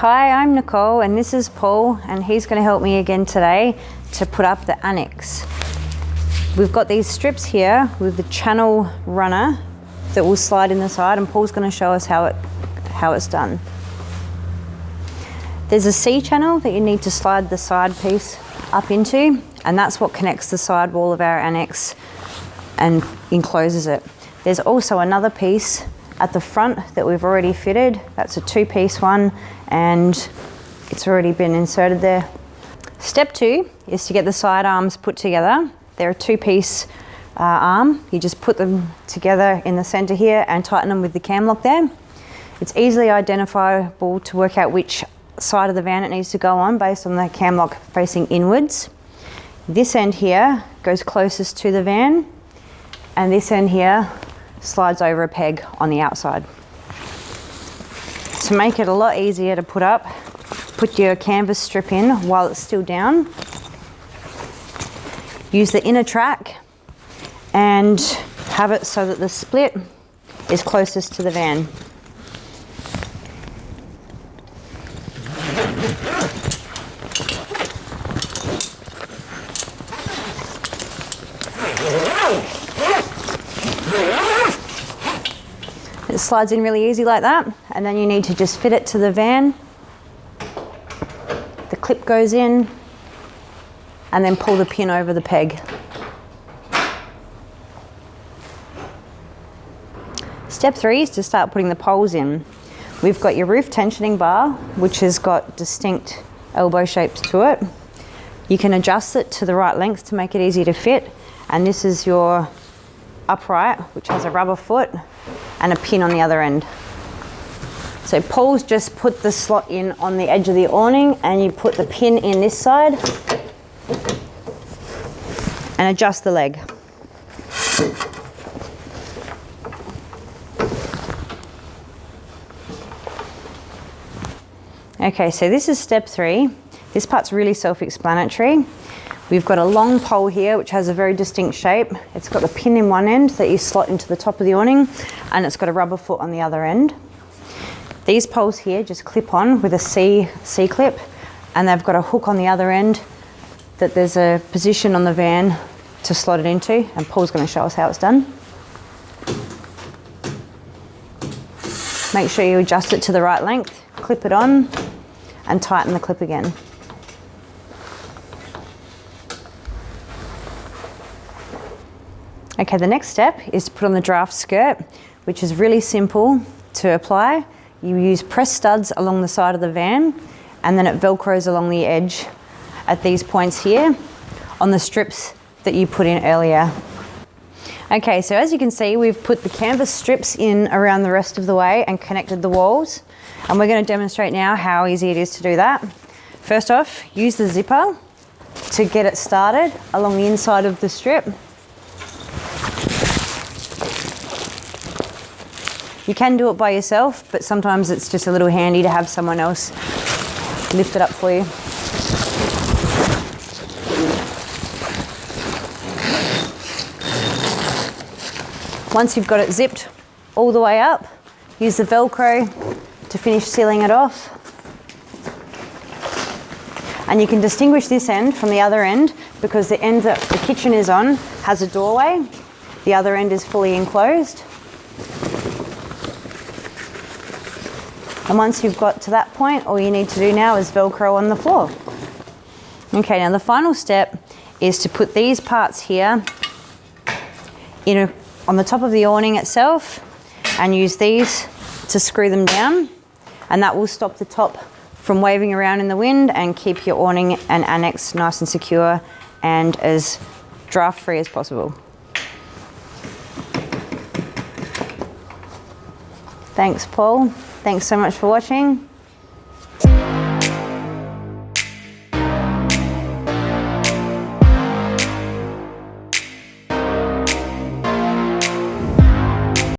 Hi, I'm Nicole and this is Paul, and he's going to help me again today to put up the annex. We've got these strips here with the channel runner that will slide in the side, and Paul's going to show us how it's done. There's a C channel that you need to slide the side piece up into, and that's what connects the side wall of our annex and encloses it. There's also another piece at the front that we've already fitted. That's a 2-piece one and it's already been inserted there. Step 2 is to get the side arms put together. They're a 2-piece arm. You just put them together in the center here and tighten them with the cam lock there. It's easily identifiable to work out which side of the van it needs to go on based on the cam lock facing inwards. This end here goes closest to the van, and this end here slides over a peg on the outside. To make it a lot easier to put up, put your canvas strip in while it's still down. Use the inner track and have it so that the split is closest to the van. It slides in really easy like that, and then you need to just fit it to the van. The clip goes in and then pull the pin over the peg. Step 3 is to start putting the poles in. We've got your roof tensioning bar, which has got distinct elbow shapes to it. You can adjust it to the right length to make it easy to fit, and this is your upright, which has a rubber foot and a pin on the other end. So Paul's just put the slot in on the edge of the awning, and you put the pin in this side and adjust the leg. Okay, so this is step 3. This part's really self-explanatory. We've got a long pole here which has a very distinct shape. It's got the pin in one end that you slot into the top of the awning, and it's got a rubber foot on the other end. These poles here just clip on with a C-clip, and they've got a hook on the other end that there's a position on the van to slot it into, and Paul's going to show us how it's done. Make sure you adjust it to the right length, clip it on, and tighten the clip again. Okay, the next step is to put on the draft skirt, which is really simple to apply. You use press studs along the side of the van, and then it velcros along the edge at these points here on the strips that you put in earlier. Okay, so as you can see, we've put the canvas strips in around the rest of the way and connected the walls, and we're going to demonstrate now how easy it is to do that. First off, use the zipper to get it started along the inside of the strip. You can do it by yourself, but sometimes it's just a little handy to have someone else lift it up for you. Once you've got it zipped all the way up, use the Velcro to finish sealing it off. And you can distinguish this end from the other end because the end that the kitchen is on has a doorway. The other end is fully enclosed. And once you've got to that point, all you need to do now is Velcro on the floor. Okay, now the final step is to put these parts here on the top of the awning itself and use these to screw them down, and that will stop the top from waving around in the wind and keep your awning and annex nice and secure and as draft free as possible. Thanks, Paul. Thanks so much for watching.